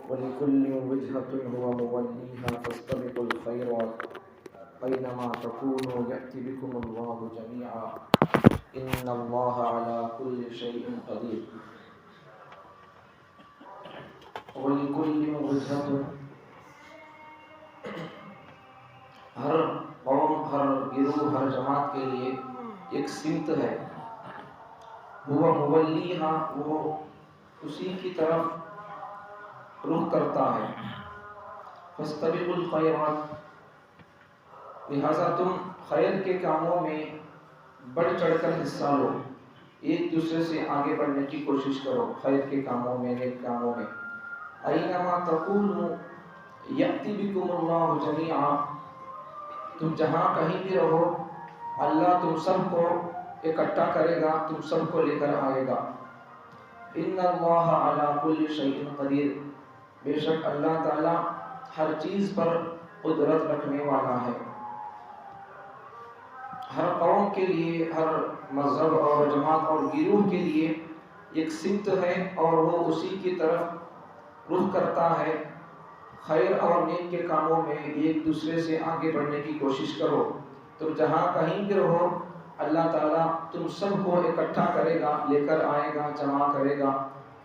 ولكل وجهة هو موليها فاستبقوا الخيرات أينما تكونوا يأتي بكم الله جميعا إن الله على كل شيء قدير ولكل وجهة ہر قوم، ہر گروہ، ہر جماعت کے لیے ایک سمت ہے. وہ مولیہا، وہ اسی کی طرف رخ کرتا ہے. فاستبقوا الخیرات، لہذا تم خیر کے کاموں میں بڑھ چڑھ کر حصہ لو، ایک دوسرے سے آگے بڑھنے کی کوشش کرو خیر کے کاموں میں، نیک کاموں میں. اینما تکونوا یأتی بکم اللہ جمیعا، تم جہاں کہیں بھی رہو اللہ تم سب کو اکٹھا کرے گا، تم سب کو لے کر آئے گا. ان اللہ علی کل شیء قدیر، بے شک اللہ تعالی ہر چیز پر قدرت رکھنے والا ہے. ہر قوم کے لیے، ہر مذہب اور جماعت اور گروہ کے لیے ایک سمت ہے اور وہ اسی کی طرف رخ کرتا ہے. خیر اور نیک کے کاموں میں ایک دوسرے سے آگے بڑھنے کی کوشش کرو. تم جہاں کہیں بھی رہو اللہ تعالیٰ تم سب کو اکٹھا کرے گا، لے کر آئے گا، جمع کرے گا.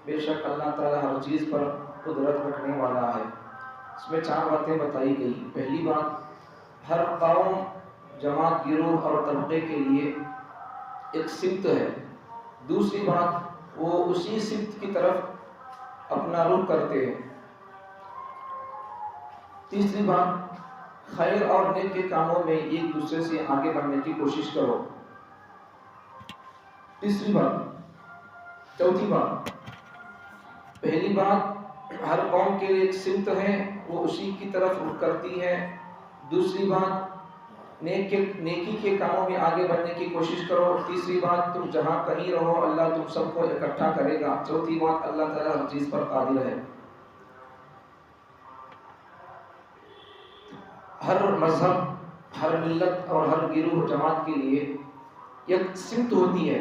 بے شک اللہ تعالیٰ ہر چیز پر قدرت رکھنے والا ہے. اس میں 4 باتیں بتائی گئی. پہلی بات، ہر قوم، جماعت، گروہ اور طبقے کے لیے ایک سمت ہے. دوسری بات، وہ اسی سمت کی طرف اپنا رخ کرتے ہیں. تیسری بات، خیر اور نیک کے کاموں میں ایک دوسرے سے آگے بڑھنے کی کوشش کرو. تیسری بات. چوتھی بات، پہلی بات ہر قوم کے لیے ایک سمت ہے، وہ اسی کی طرف رخ کرتی ہے. دوسری بات، نیکی کے کاموں میں آگے بڑھنے کی کوشش کرو. تیسری بات، تم جہاں کہیں رہو اللہ تم سب کو اکٹھا کرے گا. چوتھی بات، اللہ تعالیٰ ہر چیز پر قادر ہے. ہر مذہب، ہر ملت اور ہر گروہ جماعت کے لیے ایک سمت ہوتی ہے،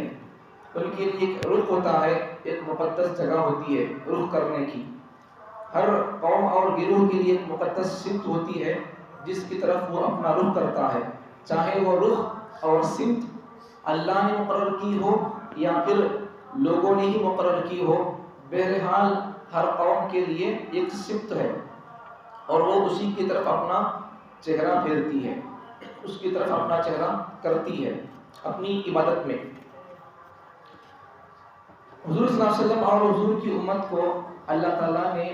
ان کے لیے ایک رخ ہوتا ہے، ایک مقدس جگہ ہوتی ہے رخ کرنے کی. ہر قوم اور گروہ کے لیے ایک مقدس سمت ہوتی ہے جس کی طرف وہ اپنا رخ کرتا ہے، چاہے وہ رخ اور سمت اللہ نے مقرر کی ہو یا پھر لوگوں نے ہی مقرر کی ہو. بہرحال ہر قوم کے لیے ایک سمت ہے اور وہ اسی کی طرف اپنا چہرہ پھیرتی ہے، اس کی طرف اپنا چہرہ کرتی ہے اپنی عبادت میں. حضور صلی اللہ علیہ وسلم اور حضور کی امت کو اللہ تعالیٰ نے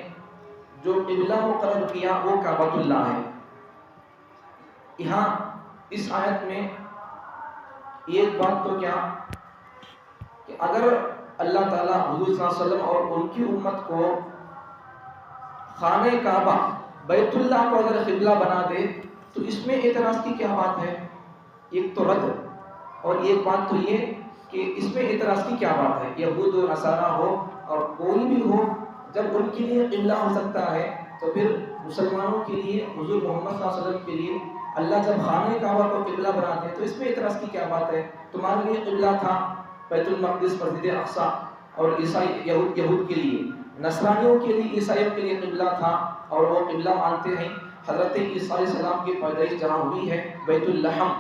جو قبلہ مقرر کیا وہ کعبۃ اللہ ہے. یہاں اس آیت میں ایک بات تو کیا کہ اگر اللہ تعالیٰ حضور صلی اللہ علیہ وسلم اور ان کی امت کو خانہ کعبہ، بیت اللہ کو اگر قبلہ بنا دے تو اس میں اعتراض کی کیا بات ہے؟ ایک تو رد، اور ایک بات تو یہ کہ اس میں اعتراض کی کیا بات ہے؟ یہود و نصارہ ہو اور کوئی بھی ہو، جب ان کے لیے قبلہ ہو سکتا ہے تو پھر مسلمانوں کے لیے، حضور محمد صلی اللہ علیہ وسلم کے لیے اللہ جب خانہ کعبہ کو قبلہ بنا دے تو اس میں اعتراض کی کیا بات ہے؟ تمہارے لیے قبلہ تھا بیت المقدس، مسجد اقصی، اور عیسائی یہود کے لیے، نصرانیوں کے لیے، عیسائیوں کے لیے قبلہ تھا اور وہ قبلہ مانتے ہیں حضرت عیسیٰ علیہ السلام کی پیدائش جہاں ہوئی ہے بیت اللحم،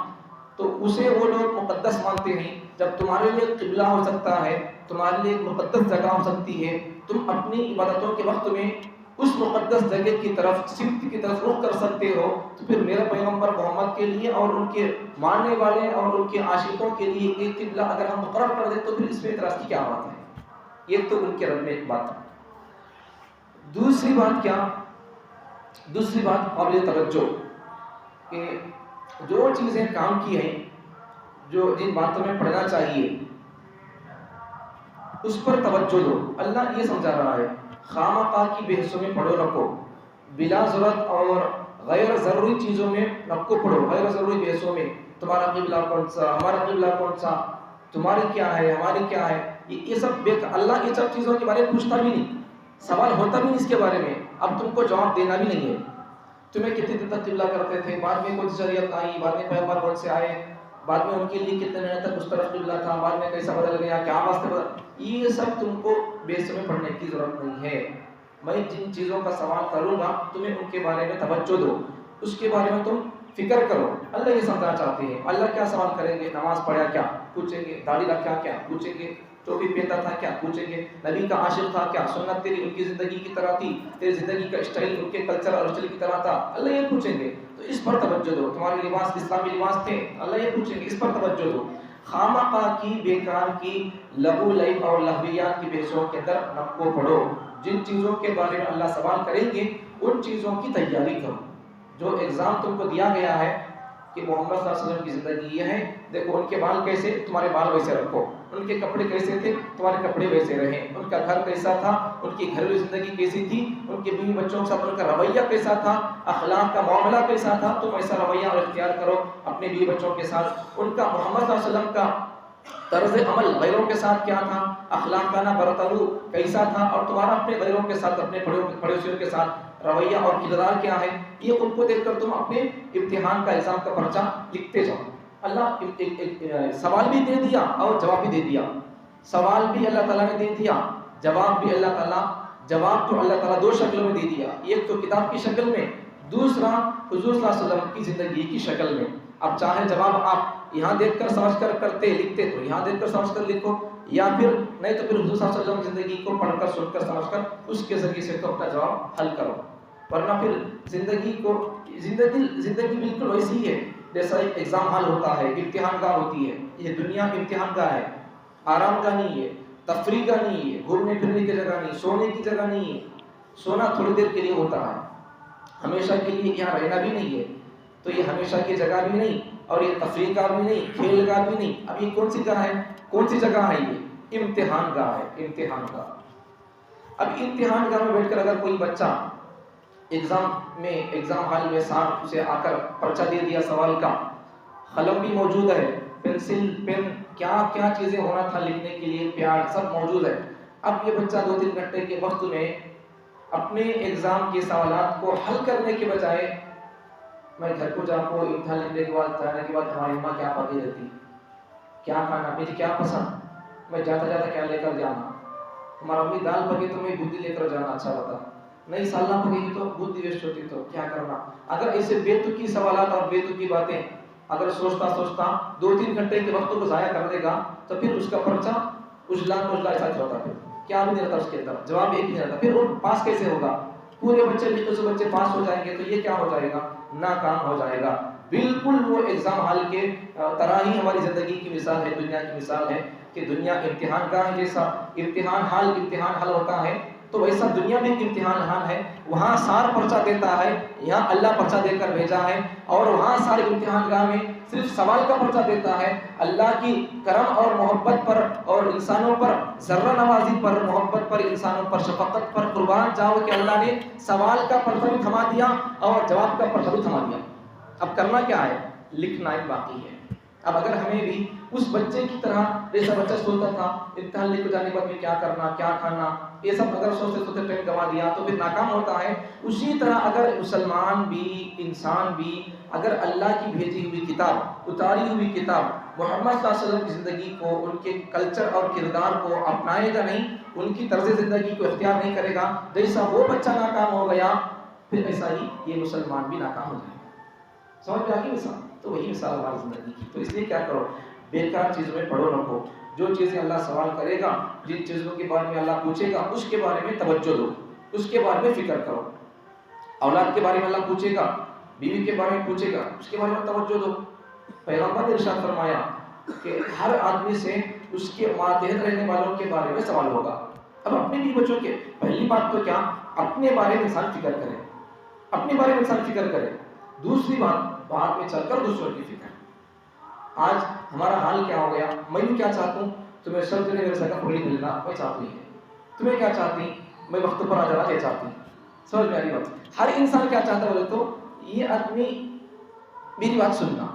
تو اسے وہ لوگ مقدس مانتے ہیں. جب تمہارے لیے قبلہ ہو سکتا ہے، تمہارے لیے ایک مقدس جگہ ہو سکتی ہے، تم اپنی عبادتوں کے وقت میں اس مقدس جگہ کی طرف، سمت کی طرف رخ کر سکتے ہو، تو پھر میرے پیغمبر محمد کے لیے اور ان کے ماننے والے اور ان کے عاشقوں کے لیے ایک قبلہ اگر ہم مقرر کر دیں تو پھر اس میں اعتراض کی کیا بات ہے؟ یہ تو ان کے رد میں ایک بات. دوسری بات کیا؟ دوسری بات قابل توجہ کہ جو چیزیں کام کی ہیں، جو جن باتوں میں پڑھنا چاہیے اس پر توجہ دو. اللہ یہ سمجھا رہا ہے خامخواہ کی بحثوں میں پڑھو رکھو، بلا ضرورت اور غیر ضروری چیزوں میں رکھو پڑھو، غیر ضروری بحثوں میں تمہارا قبلہ کون سا، ہمارا قبلہ کون سا، تمہاری کیا ہے، ہماری کیا ہے، یہ سب اللہ یہ سب چیزوں کے بارے میں پوچھتا بھی نہیں، سوال ہوتا بھی نہیں اس کے بارے میں. اب تم کو جواب دینا بھی نہیں ہے. تمہیں کتنے دن تک قبلہ کرتے تھے، بعد میں کون سی شریعت آئی، بعد میں پیغمبر کون سے آئے، بعد میں ان کے لیے کتنے مہینے تک اس طرف قبلہ تھا، بعد میں کیسا بدل گیا، کیا واسطے بدل، یہ سب تم کو بیس میں پڑھنے کی ضرورت نہیں ہے. میں جن چیزوں کا سوال کروں گا تمہیں ان کے بارے میں توجہ دو، اس کے بارے میں تم فکر کرو۔ اللہ یہ سمجھانا چاہتے ہیں۔ اللہ کیا سوال کریں گے؟ نماز پڑھا کیا پوچھیں گے، داڑھی رکھا کیا پوچھیں گے، ٹوپی پہنتا تھا کیا پوچھیں گے، نبی کا عاشق تھا کیا، سنت تیری ان کی زندگی کی طرح تھی، تیری زندگی کا اسٹائل ان کے کلچر اور اسٹائل کی طرح تھا، اللہ یہ پوچھیں گے۔ تو اس پر توجہ دو۔ تمہارے لباس اسلامی لباس تھے، اللہ یہ پوچھیں گے، اس پر توجہ دو۔ خامخواہ کی بیکار کی لغو لعب اور لہویات کی بحثوں کے اندر نہ کو پڑھو۔ جن چیزوں کے بارے میں اللہ سوال کریں گے ان چیزوں کی تیاری کرو۔ جو ایگزام تم کو دیا گیا ہے کہ محمد صلی اللہ علیہ وسلم کی زندگی یہ ہے، دیکھو ان کے بال کیسے، تمہارے بال ویسے رکھو، ان کے کپڑے کیسے تھے، تمہارے کپڑے ویسے رہیں، ان کا گھر کیسا تھا، ان کی گھریلو زندگی کیسی تھی، ان کے بیوی بچوں کے ساتھ ان کا رویہ کیسا تھا، اخلاق کا معاملہ کیسا تھا، تم ایسا رویہ اور اختیار کرو اپنے بیوی بچوں کے ساتھ۔ ان کا محمد صلی اللہ علیہ وسلم کا طرز عمل غیروں کے ساتھ کیا تھا، اخلاقانہ برتاؤ کیسا تھا، اور تمہارا اپنے غیروں کے ساتھ، اپنے پڑوسیوں کے ساتھ رویہ اور کردار کیا ہے، یہ ان کو دیکھ کر تم اپنے امتحان کا ایگزام کا پرچہ لکھتے جاؤ۔ اللہ سوال بھی دے دیا اور جواب بھی دے دیا، سوال بھی اللہ تعالیٰ نے دے دیا، جواب بھی اللہ تعالیٰ، جواب تو اللہ تعالیٰ دو شکلوں میں دے دیا، ایک تو کتاب کی شکل میں، دوسرا حضور صلی اللہ علیہ وسلم کی زندگی کی شکل میں۔ اب چاہے جواب آپ یہاں دیکھ کر سمجھ کر کرتے لکھتے تو یہاں دیکھ کر سمجھ کر لکھو، یا پھر نہیں تو پھر حضور صلی اللہ علیہ وسلم کی زندگی کو پڑھ کر سن کر سمجھ کر اس کے ذریعے سے تو اپنا جواب حل کرو، ورنہ پھر زندگی بالکل ویسی ہے جیسا ایک ایگزام حال ہوتا ہے، امتحان گاہ ہوتی ہے۔ یہ دنیا امتحان گاہ ہے، آرام گاہ نہیں ہے، تفریح گاہ نہیں ہے، گھومنے پھرنے کی جگہ نہیں، سونے کی جگہ نہیں ہے۔ سونا تھوڑی دیر کے لیے ہوتا ہے، ہمیشہ کے لیے یہاں رہنا بھی نہیں ہے، تو یہ ہمیشہ کی جگہ بھی نہیں، اور یہ تفریح گاہ بھی نہیں، کھیل گاہ بھی نہیں۔ اب یہ کون سی جگہ ہے، کون سی جگہ ہے؟ یہ امتحان گاہ ہے، امتحان گاہ۔ اب امتحان گاہ میں بیٹھ کر اگر کوئی بچہ ایگزام ہال میں صاحب سے آ کر پرچہ دے دیا سوال کا، قلم بھی موجود ہے، پینسل پین کیا کیا چیزیں ہونا تھا لکھنے کے لیے، پیاڈ سب موجود ہے، اب یہ بچہ 2-3 گھنٹے کے وقت میں اپنے ایگزام کے سوالات کو حل کرنے کے بجائے، میں گھر کو جا کو امتحان لکھنے کے بعد جانے کے بعد ہماری ماں کیا پکے رہتی، کیا کھانا، مجھے کیا پسند، میں جاتا جاتا کیا لے کر جانا، ہمارا امی دال پکے تو میں بوندی لے کر جانا اچھا ہوتا، نہیں سالنا پکے تو بوندی ویسٹ ہوتی تو کیا کرنا۔ اگر ایسے بے تکی سوالات اور بے تکی باتیں اگر سوچتا 2-3 گھنٹے کے وقت کو ضائع کر دے گا تو پھر اس کا پرچہ اجلا ایسا ہوتا، پھر کیا بھی نہیں رہتا اس کے اندر، جواب ایک نہیں رہتا، پھر وہ پاس کیسے ہوگا؟ پورے بچے لکھتے سے بچے پاس ہو جائیں گے تو یہ کیا ہو جائے گا؟ ناکام ہو جائے گا۔ بالکل وہ ایگزام ہال کے طرح ہی ہماری زندگی کی مثال ہے، دنیا کی مثال ہے کہ دنیا امتحان گاہ جیسا امتحان حال ہوتا ہے، تو ویسا دنیا بھی ایک امتحان حال ہے۔ وہاں سار پرچہ دیتا ہے، یہاں اللہ پرچہ دے کر بھیجا ہے، اور وہاں سارے امتحان گاہ میں صرف سوال کا پرچہ دیتا ہے۔ اللہ کی کرم اور محبت پر اور انسانوں پر ذرہ نوازی پر، محبت پر، انسانوں پر شفقت پر قربان جاؤ کہ اللہ نے سوال کا پرچہ بھی تھما دیا اور جواب کا پرچہ بھی تھما دیا۔ اب کرنا کیا ہے؟ لکھنا ایک باقی ہے۔ اب اگر ہمیں بھی اس بچے کی طرح، جیسا بچہ سوچتا تھا امتحان لکھ جانے کے بعد میں کیا کرنا، کیا کھانا، یہ سب اگر سوچتے ٹائم گوا دیا تو پھر ناکام ہوتا ہے۔ اسی طرح اگر مسلمان بھی، انسان بھی اگر اللہ کی بھیجی ہوئی کتاب، اتاری ہوئی کتاب محمد صلی اللہ علیہ وسلم کی زندگی کو، ان کے کلچر اور کردار کو اپنائے گا نہیں، ان کی طرز زندگی کو اختیار نہیں کرے گا، جیسا وہ بچہ ناکام ہو گیا پھر ایسا ہی یہ مسلمان بھی ناکام ہو جائے گا۔ سمجھ میں آ گئی مثال؟ تو وہی مثال ہماری زندگی کی۔ تو اس لیے کیا کرو، بیکار چیزوں میں پڑھو رکھو، جو چیزیں اللہ سوال کرے گا، جن چیزوں کے بارے میں اللہ پوچھے گا اس کے بارے میں توجہ دو، اس کے بارے میں فکر کرو۔ اولاد کے بارے میں اللہ پوچھے گا، بیوی کے بارے میں پوچھے گا، اس کے بارے میں توجہ دو۔ پیغمبر نے ارشاد فرمایا کہ ہر آدمی سے اس کے ماتحت رہنے والوں کے بارے میں سوال ہوگا۔ اب اپنے بیوی بچوں کے پہلی بات تو کیا، اپنے بارے میں انسان فکر کرے، اپنے بارے میں انسان فکر کرے۔ دوسری بات، بعد میں چل کر دوسروں کی فکر۔ آج ہمارا حال کیا ہو گیا، میں کیا چاہتا ہوں، تمہیں سب جگہ میرے ساتھ پڑھی ملنا میں چاہتی ہے، تمہیں کیا چاہتی، میں وقت پر آ جانا یہ چاہتی۔ سمجھ میں آ رہی بات؟ ہر انسان کیا چاہتا ہے بولے تو یہ آدمی میری بات سننا،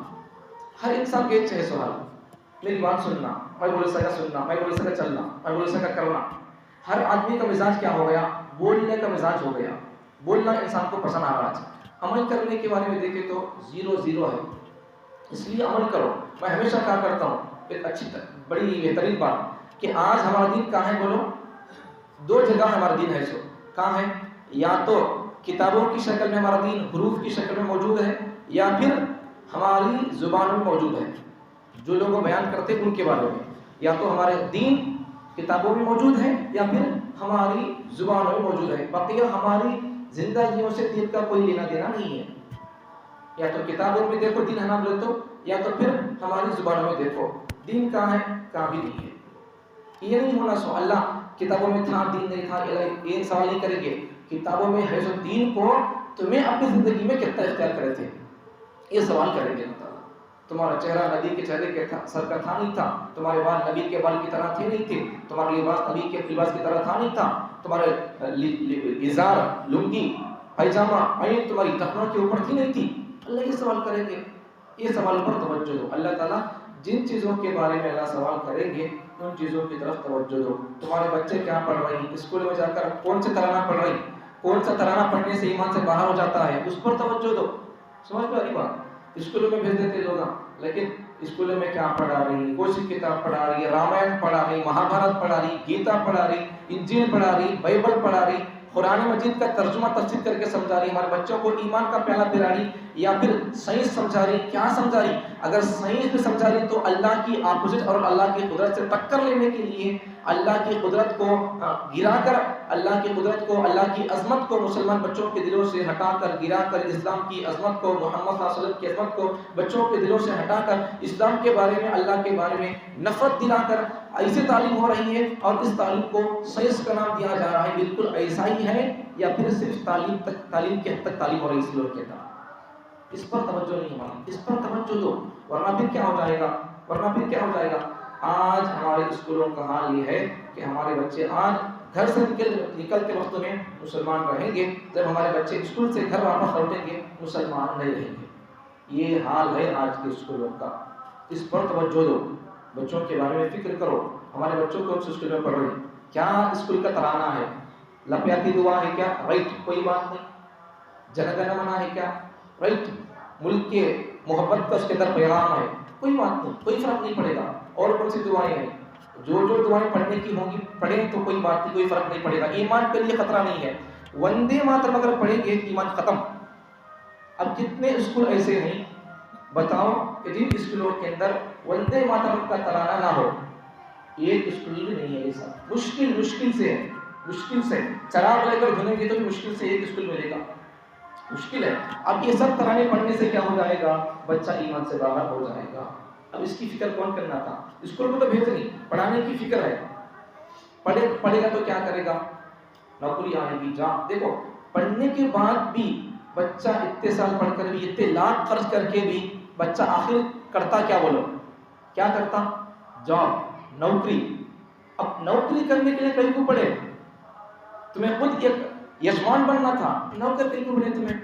ہر انسان کے چاہے سوال میری بات سننا، میں بولے سکا سننا، میں بولے سکا چلنا، میں بولے سکا کرنا۔ ہر آدمی کا مزاج کیا ہو گیا، بولنے کا مزاج ہو گیا، بولنا انسان کو پسند آ رہا ہے۔ عمل کرنے کے بارے میں دیکھیں تو 0 ہے، اس لیے عمل کرو۔ میں ہمیشہ کہا کرتا ہوں ایک اچھی بڑی بہترین بات کہ آج ہمارا دین کہاں ہے بولو، 2 جگہ ہمارا دین ہے، سو کہاں ہے؟ یا تو کتابوں کی شکل میں ہمارا دین حروف کی شکل میں موجود ہے، یا پھر ہماری زبان میں موجود ہے، جو لوگ بیان کرتے ہیں ان کے بارے میں. یا تو ہمارے دین کتابوں میں موجود ہے یا پھر ہماری زبان میں موجود ہے. بقیہ ہماری زندگیوں سے دین کا کوئی لینا دینا نہیں ہے. یا تو کتابوں میں دیکھو دین ہم لے تو، یا تو پھر ہماری زبانوں میں دیکھو دین کہاں ہے، کہاں بھی نہیں ہے. یہ نہیں ہونا سو اللہ کتابوں میں تھا دین نہیں تھا، یہ سوال نہیں کریں گے. کتابوں میں ہے جو دین کو تمہیں اپنی زندگی میں کتنا اختیار کرے تھے، یہ سوال کریں گے. تمہارا چہرہ نبی کے چہرے کے سر کا تھا نہیں تھا، تمہارے بال نبی کے بال کی طرح تھے نہیں تھے، تمہارا لباس نبی کے لباس کی طرح تھا نہیں تھا، تمہارے ازار لنگی پیجامہ پینٹ تمہاری ٹخنوں کے اوپر تھی نہیں تھی. اللہ یہ سوال کریں گے. یہ سوال پر توجہ دو. اللہ تعالیٰ جن چیزوں کے بارے میں اللہ سوال کریں گے ان چیزوں کی طرف توجہ دو. تمہارے بچے کیا پڑھ رہے ہیں، اسکول میں جا کر کون سے ترانہ پڑھ رہے ہیں، کون سا ترانہ پڑھنے سے ایمان سے باہر ہو جاتا ہے، اس پر توجہ دو. سمجھ میں آ رہی بات؟ اسکولوں میں بھیج دیتے لوگ، لیکن اسکولوں میں کیا پڑھا رہی، کون سی کتاب پڑھا رہی ہے، رامائن پڑھا رہی، مہابھارت پڑھا رہی، گیتا پڑھا رہی، انجیل پڑھا رہی، بائبل پڑھا رہی، قرآن مجید کا ترجمہ تفسیر کر کے سمجھا رہی، ہمارے بچوں کو ایمان کا پیالہ پلا رہی، یا پھر سائنس سمجھا رہی. کیا سمجھا رہی؟ اگر سائنس میں سمجھا رہی تو اللہ کی اپوزٹ اور اللہ کی قدرت سے ٹکر لینے کے لیے اللہ کی قدرت کو گرا کر، اللہ کی قدرت کو، اللہ کی عظمت کو مسلمان بچوں کے دلوں سے ہٹا کر، گرا کر اسلام کی عظمت کو، محمد صلی اللہ علیہ وسلم کی عظمت کو بچوں کے دلوں سے ہٹا کر اسلام کے بارے میں، اللہ کے بارے میں نفرت دلا کر ایسی تعلیم ہو رہی ہے. اور اس تعلیم کو سائنس کا نام دیا جا رہا ہے. بالکل ایسا ہی ہے یا پھر صرف تعلیم کے حد تک تعلیم ہو رہی ہے اس لوگ کے ساتھ؟ اس پر توجہ نہیں ہماری، اس پر توجہ دو، ورنہ پھر کیا ہو جائے گا، ورنہ پھر کیا ہو جائے گا. آج ہمارے اسکولوں کا حال یہ ہے کہ ہمارے بچے آج گھر سے نکلتے وقت میں مسلمان رہیں گے، جب ہمارے بچے اسکول سے گھر واپس لوٹیں گے مسلمان نہیں رہیں گے. یہ حال ہے آج کے اسکولوں کا. اس پر توجہ دو، بچوں کے بارے میں فکر کرو. ہمارے بچوں کو اسکول میں پڑھ رہے ہیں، کیا اسکول کا ترانہ ہے، لپیاتی دعا ہے کیا؟ رائٹ، کوئی بات نہیں. جن گن من ہے کیا؟ رائٹ. ملک کے محبت کا اس کے اندر پیغام ہے، کوئی بات نہیں، کوئی فرق نہیں پڑے گا. اور کون سی دعائیں ہیں، جو دعائیں پڑھنے کی ہوں گی پڑھیں تو کوئی بات نہیں، کوئی فرق نہیں پڑے گا. ایمان کے لیے خطرہ نہیں ہے. وندے ماترم اگر پڑھیں گے ایمان ختم. اب کتنے اسکول ایسے ہیں بتاؤ کہ جن اسکولوں کے اندر وندے ماترم کا ترانہ نہ ہو؟ ایک اسکول بھی نہیں ہے. یہ سب مشکل سے ہے، مشکل سے چراغ لے کر ڈھونڈیں گے تو مشکل سے ایک اسکول ملے گا، مشکل ہے. اب یہ سب ترانے پڑھنے سے کیا ہو جائے گا؟ بچہ ایمان سے باہر ہو جائے گا. اب اس کی فکر کون کرنا تھا؟ اسکول کو تو بھیج نہیں، پڑھانے کی فکر ہے. پڑھے گا تو کیا کرے گا؟ نوکری آئے گی. دیکھو پڑھنے کے بعد بھی بچہ اتنے سال پڑھ کر بھی، اتنے لاکھ خرچ کر کے بھی بچہ آخر کرتا کیا؟ بولو کیا کرتا؟ جاب، نوکری. اب نوکری کرنے کے لیے کہیں کو پڑھے؟ تمہیں خود ایک یجمان بننا تھا، نوکر کہیں کو بنے؟ تمہیں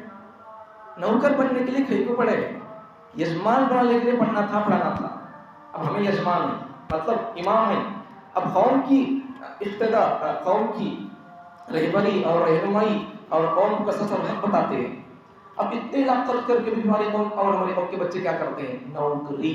نوکر بننے کے لیے کہیں کو پڑھے؟ یجمان بنانے کے لیے پڑھنا تھا، پڑھانا تھا. اب ہمیں یجمان ہے، مطلب امام ہے. اب قوم کی اقتدا، قوم کی رہبری اور رہنمائی اور قوم کا سفر حق بتاتے ہیں. اب اتنے لاکھ خرچ کر کے بھی ہماری قوم اور ہمارے قوم کے بچے کیا کرتے ہیں؟ نوکری،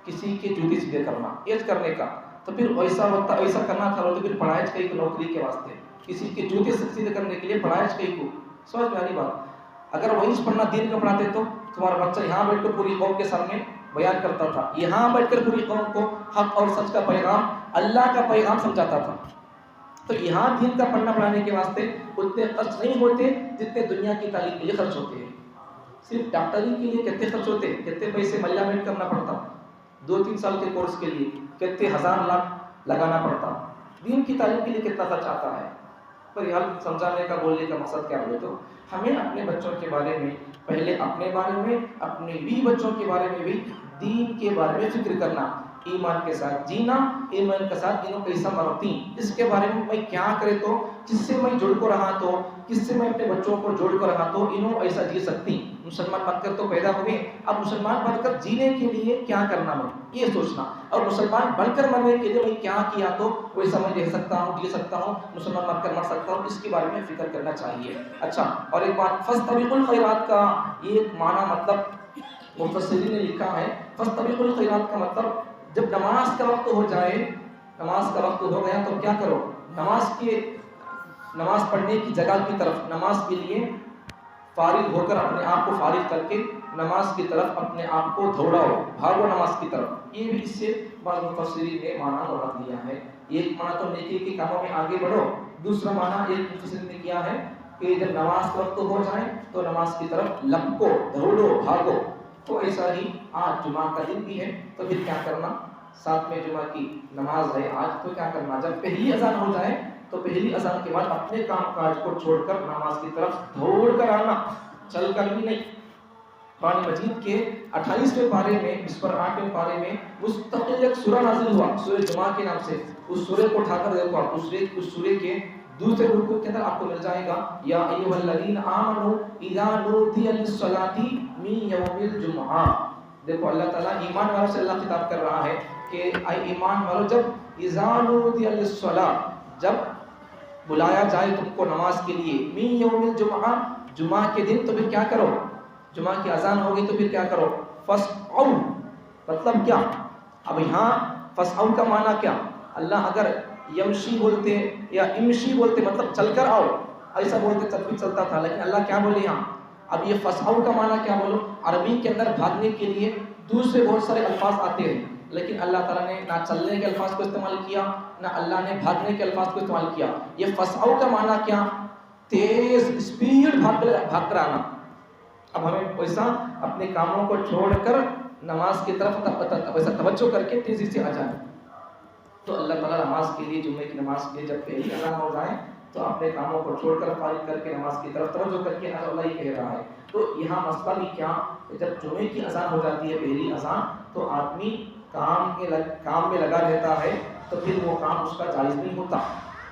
کسی کے جوتے سیدھے کرنا، ایج کرنے کا. تو پھر ایسا کرنا تھا تو پھر پڑھائے کہیں کو نوکری کے واسطے، کسی کے جوتے سیدھے کرنے کے لیے پڑھائے کہیں کو. سمجھ میں آ رہی بات؟ اگر وہی پڑھنا دین کا پڑھاتے تو تمہارا بچہ یہاں بیٹھ کر پوری قوم کے سامنے بیان کرتا تھا، یہاں بیٹھ کر پوری قوم کو حق اور سچ کا پیغام، اللہ کا پیغام سمجھاتا تھا. تو یہاں دین کا پڑھنا پڑھانے کے واسطے اتنے خرچ نہیں ہوتے جتنے دنیا کی تعلیم کے لیے خرچ ہوتے ہیں. صرف ڈاکٹری کے لیے کتنے خرچ ہوتے، کتنے پیسے ملیامنٹ کرنا پڑتا، 2-3 سال کے کورس کے لیے کتنے ہزار لاکھ لگانا پڑتا. دین کی تعلیم کے لیے کتنا خرچ آتا ہے. پر یہ سمجھانے کا، بولنے کا مقصد کیا ہے؟ تو ہمیں اپنے بچوں کے بارے میں، پہلے اپنے بارے میں، اپنے بھی بچوں کے بارے میں بھی دین کے بارے میں فکر کرنا، ایمان کے ساتھ جینا، ایمان کے ساتھ انہوں کیسا مرتی، اس کے بارے میں کیا کرے تو کس سے میں جڑ کو رہا، تو کس سے میں اپنے بچوں کو جوڑ کر رہا تو انہوں ایسا جی سکتی. مسلمان بن کر تو پیدا ہوئے، اب مسلمان بن کر جینے کے لیے کیا کرنا میں یہ سوچنا، اور مسلمان بن کر مرنے کے لیے میں کیا کیا تو ویسا میں رہ سکتا ہوں، جی سکتا ہوں، مسلمان بن کر مر سکتا ہوں. اس کے بارے میں فکر کرنا چاہیے. اچھا، اور ایک بات، فاستبقوا الخیرات کا یہ ایک معنی مطلب مفسرین نے لکھا ہے. فاستبقوا الخیرات کا مطلب جب نماز کا وقت ہو جائے، نماز کا وقت ہو گیا تو کیا کرو؟ نماز کے نماز پڑھنے کی جگہ کی طرف، نماز کے لیے فارغ ہو کر اپنے آپ کو فارغ کر کے نماز کی طرف اپنے آپ کو دوڑاؤ، بھاگو نماز کی طرف۔ یہ بھی اس سے بعض مفسرین نے معنی مراد لیا ہے۔ ایک معنی تو نیکی کے کاموں میں آگے بڑھو، دوسرا معنی ایک مفسر نے کیا ہے کہ جب نماز کا وقت ہو جائے تو نماز کی طرف لپکو، دوڑو، بھاگو۔ تو ایسا ہی آج جمعہ کا دن بھی ہے تو پھر کیا کرنا، ساتھ میں جمعہ کی نماز ہے آج، تو کیا کرنا، جب پہلی اذان ہو جائے تو پہلی اذان کے بعد اپنے کام کاج کو چھوڑ کر نماز کی طرف دوڑ کر آنا، چل کر بھی نہیں۔ قرآن مجید کے 28ویں پارے میں، اس پر 8ویں پارے میں مستقل ایک سورہ نازل ہوا سورہ جمعہ کے نام سے۔ اس سورہ کو اٹھا کر دیکھو آپ، اس سورہ کے دوسرے رکوع کے اندر آپ کو مل جائے گا یا ایھا الذین آمنوا اذا نودی للصلاۃ من یوم الجمعہ۔ دیکھو اللہ تعالیٰ ایمان والوں سے اللہ خطاب کر رہا ہے کہ اے ایمان والو، جب اذا نودی للصلاۃ، جب بلایا جائے تم کو نماز کے لیے، من یوم الجمعہ، جمعہ کے دن، تو پھر کیا کرو، جمعہ کی اذان ہوگی تو پھر کیا کرو، فسعوا، مطلب کیا؟ اب یہاں فسعوا کا معنی کیا؟ اللہ اگر یمشی بولتے یا امشی بولتے مطلب چل کر آؤ، ایسا بولتے تب بھی چلتا تھا، لیکن اللہ کیا بولے یہاں؟ اب یہ فسعوا کا معنی کیا بولو؟ عربی کے اندر بھاگنے کے لیے دوسرے بہت سارے الفاظ آتے ہیں، لیکن اللہ تعالیٰ نے نہ چلنے کے الفاظ کو استعمال کیا، نہ اللہ نے بھاگنے کے الفاظ کو استعمال کیا۔ یہ فسعوا کا معنی کیا؟ تیز اسپیڈ بھاگ کر آنا۔ اب ہمیں ویسا اپنے کاموں کو چھوڑ کر نماز کی طرف ویسا توجہ کر کے تیزی سے آ جائیں۔ تو اللہ تعالیٰ نماز کے لیے، جمعے کی نماز کے لیے جب پہلی اذان ہو جائے تو اپنے کاموں کو چھوڑ کر فارغ کر کے نماز کی طرف توجہ کر کے اللہ ہی کہہ رہا ہے۔ تو یہاں مسئلہ بھی کیا، جب جمعے کی اذان ہو جاتی ہے پہلی اذان، تو آدمی کام میں لگا رہتا ہے، تو پھر وہ کام اس کا جائز نہیں ہوتا۔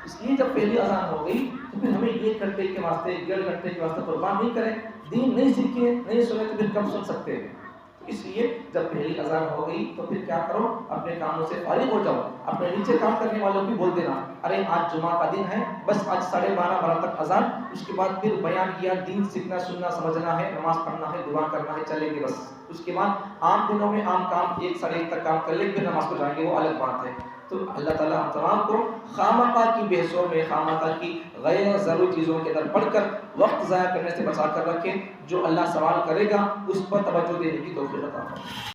اس لیے جب پہلی اذان ہو گئی تو پھر ہمیں 1 گھنٹے کے واسطے، 1.5 گھنٹے کے واسطے قربان نہیں کریں، دین نہیں سیکھے، نہیں سنے تو پھر کب سن سکتے ہیں؟ اس لیے جب پہلی اذان ہو گئی تو پھر کیا کرو، اپنے کاموں سے فارغ ہو جاؤ۔ اپنے نیچے کام کرنے والوں کو بول دینا، ارے آج جمعہ کا دن ہے، بس آج 12:30 تک اذان، اس کے بعد پھر بیان کیا، دین سیکھنا، سننا، سمجھنا ہے، نماز پڑھنا ہے، دعا کرنا ہے، چلیں گے بس۔ اس کے بعد عام دنوں میں عام کام 1 ساڑھے 1 تک کام کر لیں، پھر نماز کو جائیں گے، وہ الگ بات ہے۔ تو اللہ تعالیٰ ہم تمام کو خامخواہ کی بحثوں میں، خامخواہ کی غیر ضروری چیزوں کے اندر پڑھ کر وقت ضائع کرنے سے بچا کر رکھے۔ جو اللہ سوال کرے گا اس پر توجہ دینے کی توفیق عطا فرمائے۔